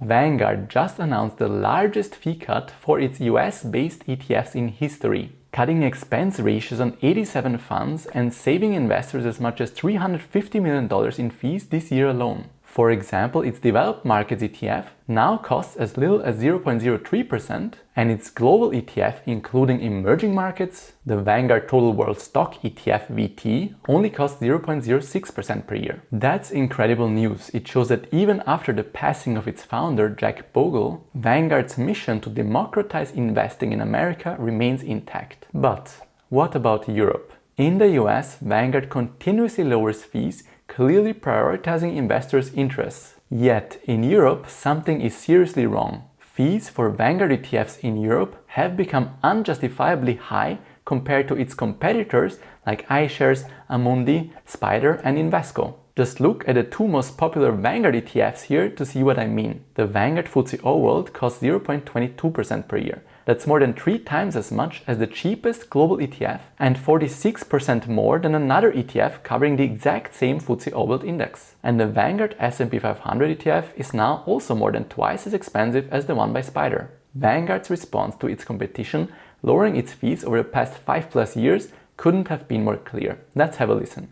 Vanguard just announced the largest fee cut for its US-based ETFs in history, cutting expense ratios on 87 funds and saving investors as much as $350 million in fees this year alone. For example, its developed markets ETF now costs as little as 0.03%, and its global ETF, including emerging markets, the Vanguard Total World Stock ETF VT, only costs 0.06% per year. That's incredible news. It shows that even after the passing of its founder, Jack Bogle, Vanguard's mission to democratize investing in America remains intact. But what about Europe? In the US, Vanguard continuously lowers fees, clearly prioritizing investors' interests. Yet, in Europe, something is seriously wrong. Fees for Vanguard ETFs in Europe have become unjustifiably high compared to its competitors like iShares, Amundi, Spider, and Invesco. Just look at the two most popular Vanguard ETFs here to see what I mean. The Vanguard FTSE World costs 0.22% per year. That's more than 3 times as much as the cheapest global ETF and 46% more than another ETF covering the exact same FTSE World index. And the Vanguard S&P 500 ETF is now also more than twice as expensive as the one by Spider. Vanguard's response to its competition, lowering its fees over the past 5+ years, couldn't have been more clear. Let's have a listen.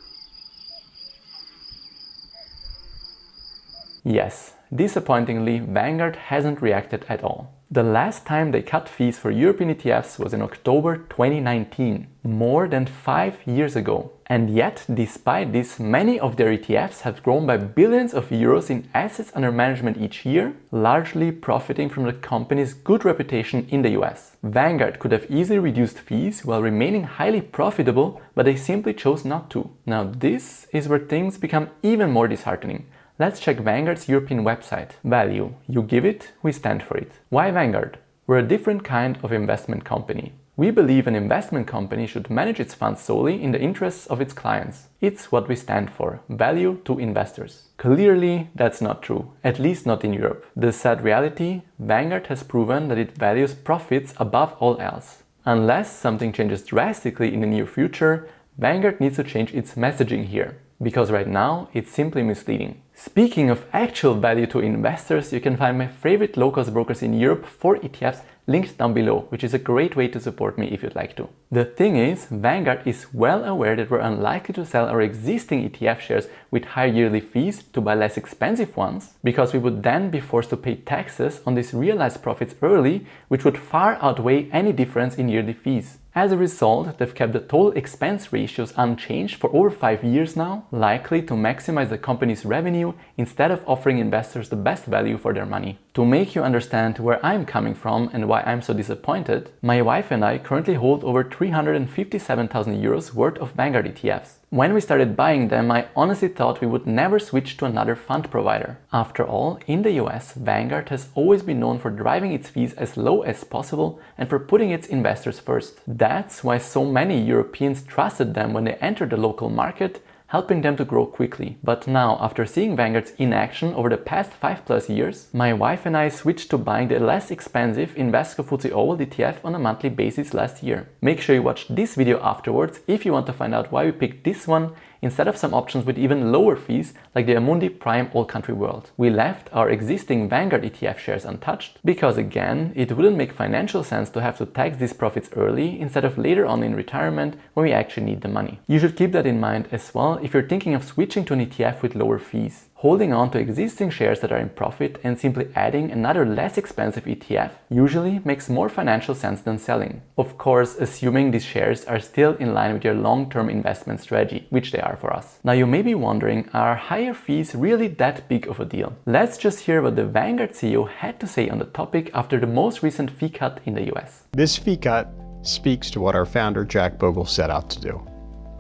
Yes, disappointingly, Vanguard hasn't reacted at all. The last time they cut fees for European ETFs was in October 2019, more than 5 years ago. And yet, despite this, many of their ETFs have grown by billions of euros in assets under management each year, largely profiting from the company's good reputation in the US. Vanguard could have easily reduced fees while remaining highly profitable, but they simply chose not to. Now this is where things become even more disheartening. Let's check Vanguard's European website. Value. You give it, we stand for it. Why Vanguard? We're a different kind of investment company. We believe an investment company should manage its funds solely in the interests of its clients. It's what we stand for. Value to investors. Clearly, that's not true. At least not in Europe. The sad reality, Vanguard has proven that it values profits above all else. Unless something changes drastically in the near future, Vanguard needs to change its messaging here. Because right now, it's simply misleading. Speaking of actual value to investors, you can find my favorite low-cost brokers in Europe for ETFs linked down below, which is a great way to support me if you'd like to. The thing is, Vanguard is well aware that we're unlikely to sell our existing ETF shares with high yearly fees to buy less expensive ones, because we would then be forced to pay taxes on these realized profits early, which would far outweigh any difference in yearly fees. As a result, they've kept the total expense ratios unchanged for over 5 years now, likely to maximize the company's revenue instead of offering investors the best value for their money. To make you understand where I'm coming from and why I'm so disappointed, my wife and I currently hold over 357,000 euros worth of Vanguard ETFs. When we started buying them, I honestly thought we would never switch to another fund provider. After all, in the US, Vanguard has always been known for driving its fees as low as possible and for putting its investors first. That's why so many Europeans trusted them when they entered the local market, helping them to grow quickly. But now, after seeing Vanguard's inaction over the past 5+ years, my wife and I switched to buying the less expensive Invesco FTSE World ETF on a monthly basis last year. Make sure you watch this video afterwards if you want to find out why we picked this one instead of some options with even lower fees like the Amundi Prime All Country World. We left our existing Vanguard ETF shares untouched because, again, it wouldn't make financial sense to have to tax these profits early instead of later on in retirement when we actually need the money. You should keep that in mind as well if you're thinking of switching to an ETF with lower fees. Holding on to existing shares that are in profit and simply adding another less expensive ETF usually makes more financial sense than selling. Of course, assuming these shares are still in line with your long-term investment strategy, which they are for us. Now you may be wondering, are higher fees really that big of a deal? Let's just hear what the Vanguard CEO had to say on the topic after the most recent fee cut in the US. This fee cut speaks to what our founder Jack Bogle set out to do,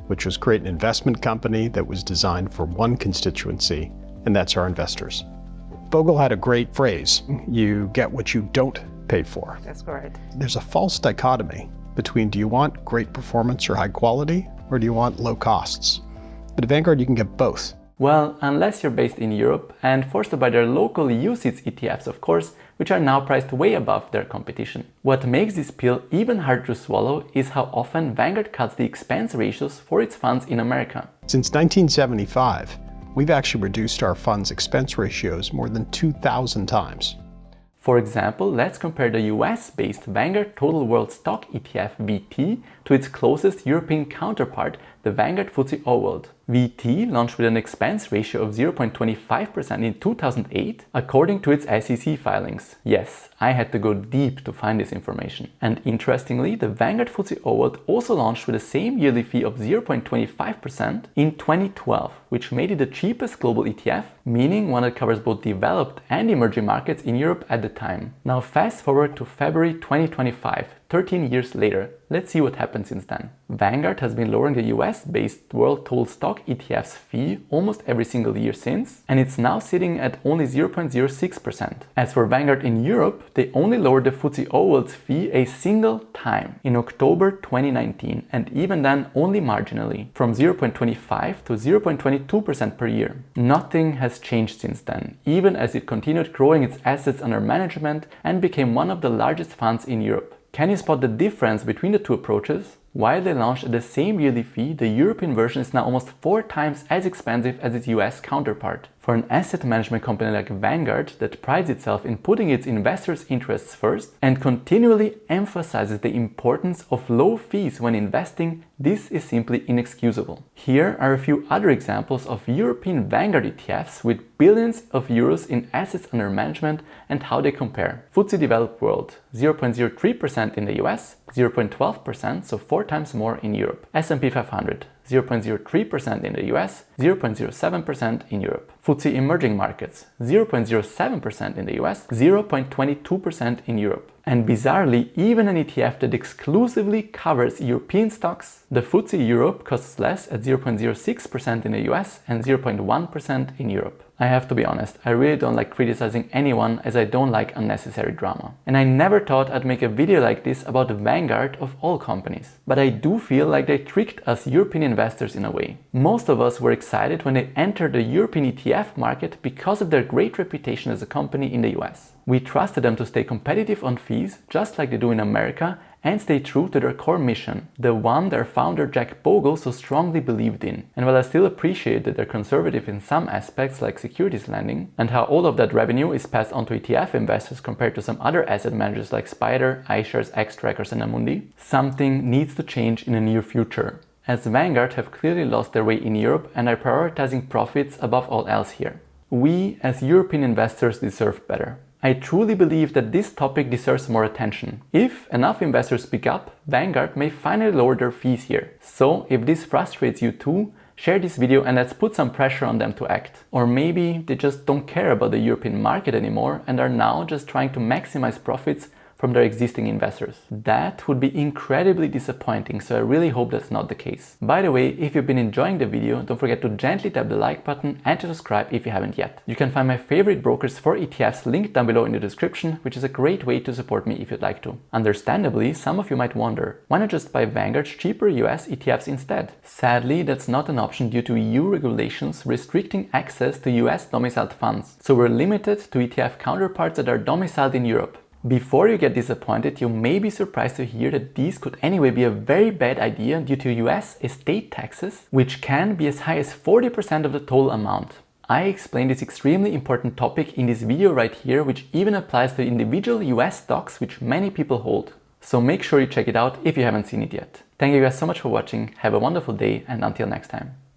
which was create an investment company that was designed for one constituency, and that's our investors. Bogle had a great phrase, you get what you don't pay for. That's correct. There's a false dichotomy between do you want great performance or high quality, or do you want low costs? But at Vanguard, you can get both. Well, unless you're based in Europe and forced to buy their local UCITS ETFs, of course, which are now priced way above their competition. What makes this pill even harder to swallow is how often Vanguard cuts the expense ratios for its funds in America. Since 1975, we've actually reduced our fund's expense ratios more than 2,000 times. For example, let's compare the US-based Vanguard Total World Stock ETF VT to its closest European counterpart, the Vanguard FTSE All-World. VT launched with an expense ratio of 0.25% in 2008, according to its SEC filings. Yes, I had to go deep to find this information. And interestingly, the Vanguard FTSE All-World also launched with the same yearly fee of 0.25% in 2012, which made it the cheapest global ETF, meaning one that covers both developed and emerging markets in Europe at the time. Now fast forward to February 2025, 13 years later. Let's see what happened since then. Vanguard has been lowering the US-based World Total Stock ETF's fee almost every single year since, and it's now sitting at only 0.06%. As for Vanguard in Europe, they only lowered the FTSE All-World's fee a single time in October 2019, and even then only marginally, from 0.25 to 0.22% per year. Nothing has changed since then, even as it continued growing its assets under management and became one of the largest funds in Europe. Can you spot the difference between the two approaches? While they launched at the same yearly fee, the European version is now almost 4 times as expensive as its US counterpart. For an asset management company like Vanguard that prides itself in putting its investors' interests first and continually emphasizes the importance of low fees when investing, this is simply inexcusable. Here are a few other examples of European Vanguard ETFs with billions of euros in assets under management and how they compare. FTSE Developed World, 0.03% in the US, 0.12%, so 4 times more in Europe. S&P 500, 0.03% in the US, 0.07% in Europe. FTSE Emerging Markets, 0.07% in the US, 0.22% in Europe. And bizarrely, even an ETF that exclusively covers European stocks, the FTSE Europe costs less at 0.06% in the US and 0.1% in Europe. I have to be honest, I really don't like criticizing anyone as I don't like unnecessary drama. And I never thought I'd make a video like this about the Vanguard of all companies. But I do feel like they tricked us European investors in a way. Most of us were excited when they entered the European ETF market because of their great reputation as a company in the US. We trusted them to stay competitive on fees, just like they do in America, and stay true to their core mission, the one their founder Jack Bogle so strongly believed in. And while I still appreciate that they're conservative in some aspects like securities lending, and how all of that revenue is passed on to ETF investors compared to some other asset managers like Spider, iShares, Xtrackers and Amundi, something needs to change in the near future, as Vanguard have clearly lost their way in Europe and are prioritizing profits above all else here. We as European investors deserve better. I truly believe that this topic deserves more attention. If enough investors speak up, Vanguard may finally lower their fees here. So if this frustrates you too, share this video and let's put some pressure on them to act. Or maybe they just don't care about the European market anymore and are now just trying to maximize profits from their existing investors. That would be incredibly disappointing, so I really hope that's not the case. By the way, if you've been enjoying the video, don't forget to gently tap the like button and to subscribe if you haven't yet. You can find my favorite brokers for ETFs linked down below in the description, which is a great way to support me if you'd like to. Understandably, some of you might wonder, why not just buy Vanguard's cheaper US ETFs instead? Sadly, that's not an option due to EU regulations restricting access to US domiciled funds, so we're limited to ETF counterparts that are domiciled in Europe. Before you get disappointed, you may be surprised to hear that these could anyway be a very bad idea due to US estate taxes, which can be as high as 40% of the total amount. I explained this extremely important topic in this video right here, which even applies to individual US stocks which many people hold. So make sure you check it out if you haven't seen it yet. Thank you guys so much for watching, have a wonderful day and until next time.